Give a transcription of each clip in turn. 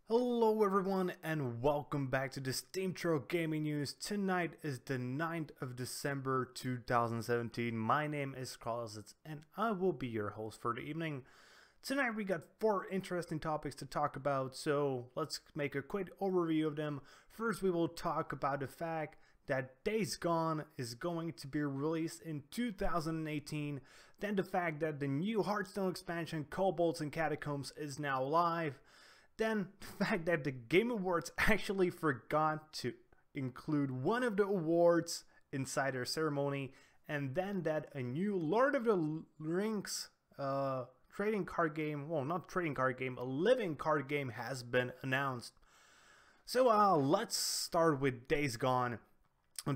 Hello everyone and welcome back to the Steemtrail Gaming News. Tonight is the 9th of December 2017. My name is Kralizec and I will be your host for the evening. Tonight we got 4 interesting topics to talk about, so let's make a quick overview of them. First we will talk about the fact that Days Gone is going to be released in 2018. Then the fact that the new Hearthstone expansion Kobolds and Catacombs is now live. Then the fact that the Game Awards actually forgot to include one of the awards inside their ceremony, and then that a new Lord of the Rings trading card game, well, not trading card game, a living card game has been announced. So let's start with Days Gone.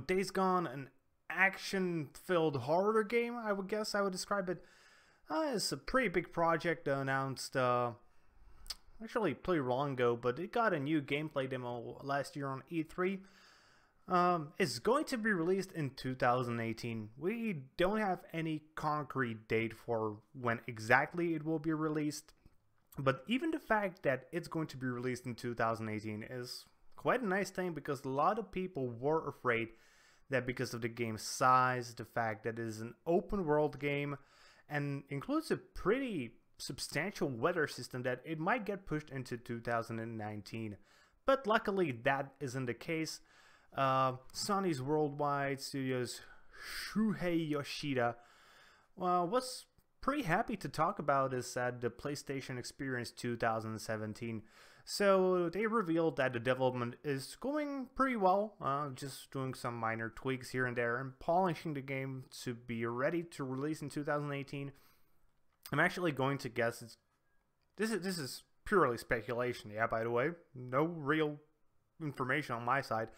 Days Gone, an action-filled horror game, I would guess I would describe it. It's a pretty big project announced actually pretty long ago, but it got a new gameplay demo last year on E3. It's going to be released in 2018. We don't have any concrete date for when exactly it will be released, but even the fact that it's going to be released in 2018 is quite a nice thing, because a lot of people were afraid that because of the game's size, the fact that it is an open world game and includes a pretty substantial weather system, that it might get pushed into 2019. But luckily that isn't the case. Sony's worldwide studios Shuhei Yoshida was pretty happy to talk about this at the PlayStation Experience 2017. So they revealed that the development is going pretty well, just doing some minor tweaks here and there and polishing the game to be ready to release in 2018. I'm actually going to guess this is purely speculation, yeah, by the way. No real information on my side.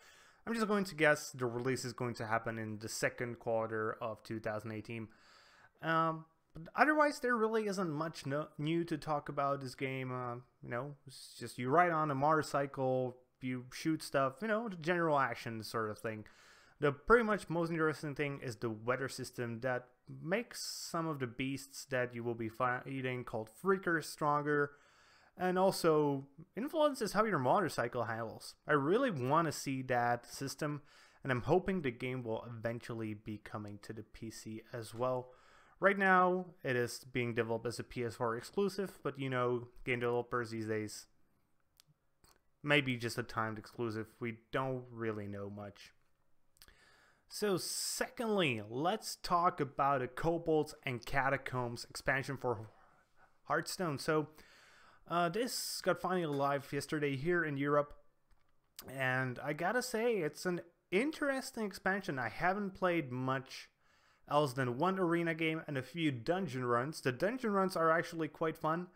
I'm just going to guess the release is going to happen in the second quarter of 2018. But otherwise, there really isn't much new to talk about this game. You know, it's just you ride on a motorcycle, you shoot stuff, you know, the general action sort of thing. The pretty much most interesting thing is the weather system that makes some of the beasts that you will be fighting, called freakers, stronger, and also influences how your motorcycle handles. I really want to see that system, and I'm hoping the game will eventually be coming to the PC as well. Right now, it is being developed as a PS4 exclusive, but you know, game developers these days, maybe just a timed exclusive. We don't really know much. So secondly, let's talk about a Kobolds and Catacombs expansion for Hearthstone. So this got finally live yesterday here in Europe, and I gotta say, it's an interesting expansion. I haven't played much else than one arena game and a few dungeon runs. The dungeon runs are actually quite fun.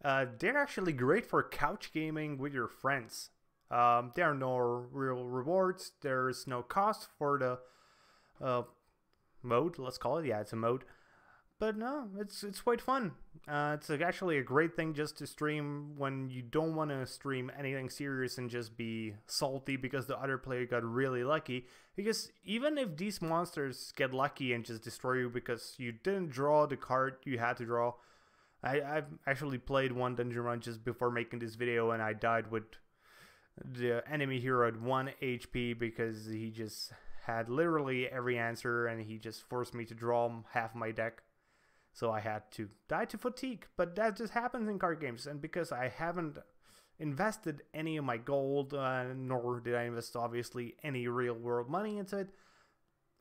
They're actually great for couch gaming with your friends. There are no real rewards. There's no cost for the mode, let's call it. Yeah, it's a mode, but no, it's quite fun. It's actually a great thing just to stream when you don't want to stream anything serious and just be salty because the other player got really lucky. Because even if these monsters get lucky and just destroy you because you didn't draw the card you had to draw, I've actually played one dungeon run just before making this video, and I died with the enemy hero at 1 HP because he just had literally every answer and he just forced me to draw half my deck. So I had to die to fatigue. But that just happens in card games, and because I haven't invested any of my gold, nor did I invest obviously any real world money into it,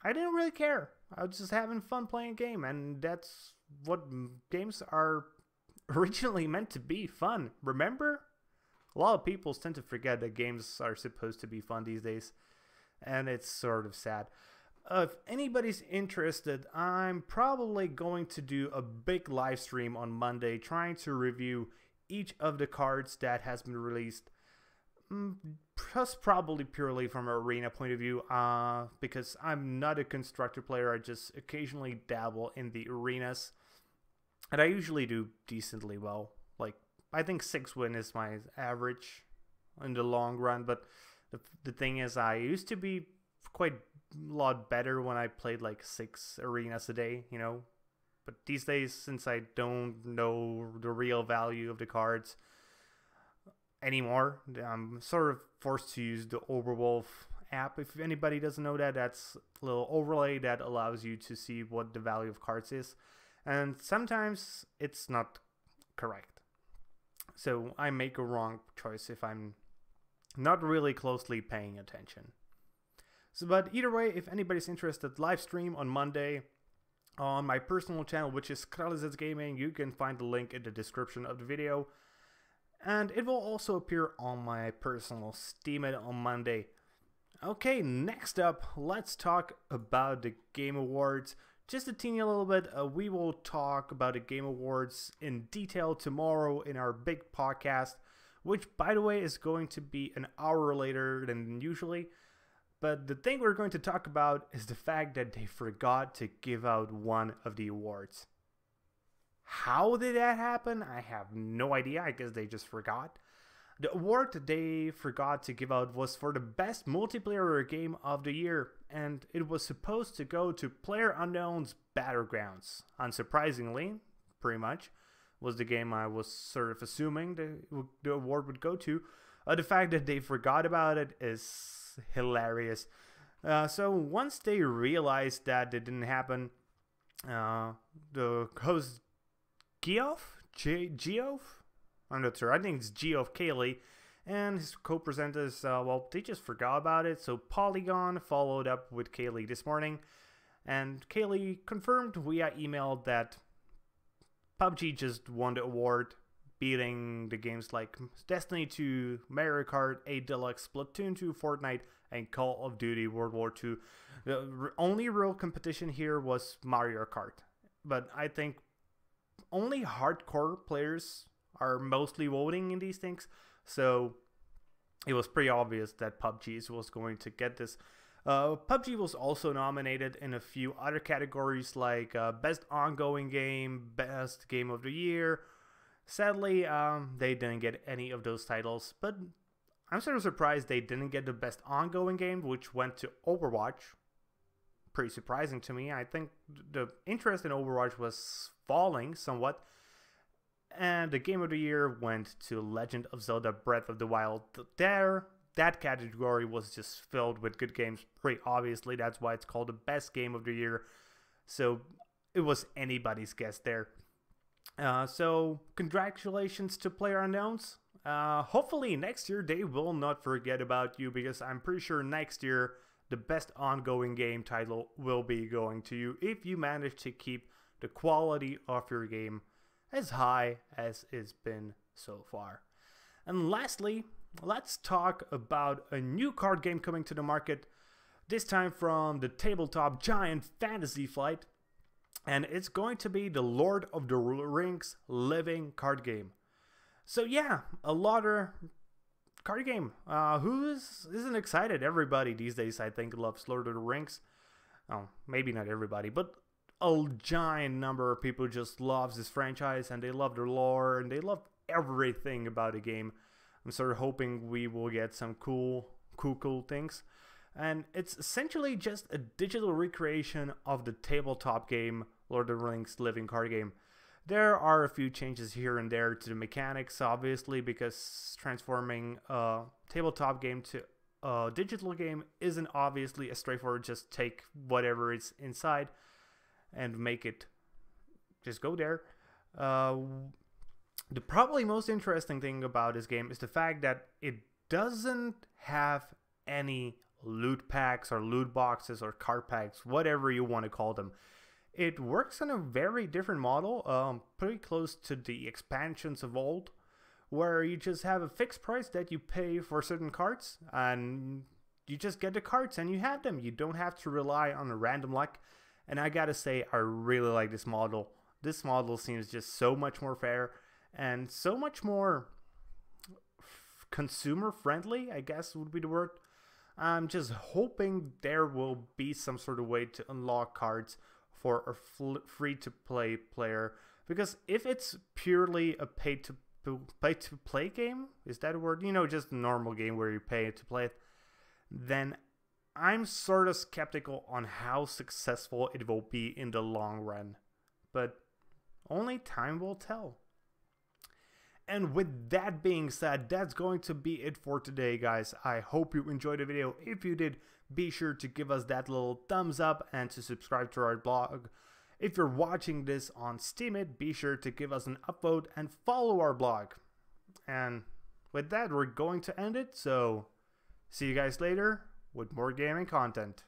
I didn't really care. I was just having fun playing a game, and that's what games are originally meant to be, fun. Remember? A lot of people tend to forget that games are supposed to be fun these days, and it's sort of sad. If anybody's interested, I'm probably going to do a big live stream on Monday trying to review each of the cards that has been released. Plus probably purely from an arena point of view, because I'm not a constructor player. I just occasionally dabble in the arenas, and I usually do decently well. Like, I think 6 win is my average in the long run, but the thing is, I used to be quite lot better when I played like 6 arenas a day, you know. But these days, since I don't know the real value of the cards anymore, I'm sort of forced to use the Overwolf app. If anybody doesn't know that, that's a little overlay that allows you to see what the value of cards is. And sometimes it's not correct. So I make a wrong choice if I'm not really closely paying attention. So, but either way, if anybody's interested, live stream on Monday on my personal channel, which is Kralizec Gaming. You can find the link in the description of the video. And it will also appear on my personal STEEMIT on Monday. Okay, next up, let's talk about the Game Awards. Just a teeny little bit, we will talk about the Game Awards in detail tomorrow in our big podcast, which, by the way, is going to be an hour later than usually. But the thing we're going to talk about is the fact that they forgot to give out one of the awards. How did that happen? I have no idea. I guess they just forgot. The award that they forgot to give out was for the best multiplayer game of the year, and it was supposed to go to PlayerUnknown's Battlegrounds. Unsurprisingly, pretty much, was the game I was sort of assuming the award would go to. The fact that they forgot about it is hilarious. So once they realized that it didn't happen, the host Geoff? I'm not sure. I think it's Geoff Cayley and his co-presenters, well, they just forgot about it. So Polygon followed up with Cayley this morning, and Cayley confirmed via email that PUBG just won the award, beating the games like Destiny 2, Mario Kart 8 Deluxe, Splatoon 2, Fortnite, and Call of Duty World War II. The only real competition here was Mario Kart, but I think only hardcore players are mostly voting in these things, so it was pretty obvious that PUBG was going to get this. PUBG was also nominated in a few other categories like Best Ongoing Game, Best Game of the Year. Sadly, they didn't get any of those titles, but I'm sort of surprised they didn't get the Best Ongoing Game, which went to Overwatch. Pretty surprising to me. I think the interest in Overwatch was falling somewhat. And the Game of the Year went to Legend of Zelda Breath of the Wild. That category was just filled with good games, pretty obviously. That's why it's called the Best Game of the Year. So it was anybody's guess there. So congratulations to PlayerUnknown's. Hopefully next year they will not forget about you, because I'm pretty sure next year the Best Ongoing Game title will be going to you if you manage to keep the quality of your game as high as it's been so far. And lastly, let's talk about a new card game coming to the market, this time from the tabletop giant Fantasy Flight, and it's going to be the Lord of the Rings living card game. So yeah, a lot card game. Who isn't excited? Everybody these days, I think, loves Lord of the Rings. Oh, maybe not everybody, but a giant number of people just loves this franchise, and they love the lore, and they love everything about the game. I'm sort of hoping we will get some cool things. And it's essentially just a digital recreation of the tabletop game Lord of the Rings living card game. There are a few changes here and there to the mechanics, obviously, because transforming a tabletop game to a digital game isn't obviously as straightforward. Just take whatever is inside and make it just go there. The probably most interesting thing about this game is the fact that it doesn't have any loot packs or loot boxes or card packs, whatever you want to call them. It works on a very different model, pretty close to the expansions of old, where you just have a fixed price that you pay for certain cards, and you just get the cards and you have them. You don't have to rely on a random luck. And I gotta say, I really like this model. This model seems just so much more fair and so much more consumer friendly, I guess would be the word. I'm just hoping there will be some sort of way to unlock cards for a free-to-play player, because if it's purely a pay-to-play game, is that a word? You know, just a normal game where you pay to play it, then I'm sort of skeptical on how successful it will be in the long run, but only time will tell. And with that being said, that's going to be it for today, guys. I hope you enjoyed the video. If you did, be sure to give us that little thumbs up and to subscribe to our blog. If you're watching this on STEEMIT, be sure to give us an upvote and follow our blog. And with that, we're going to end it. So see you guys later with more gaming content.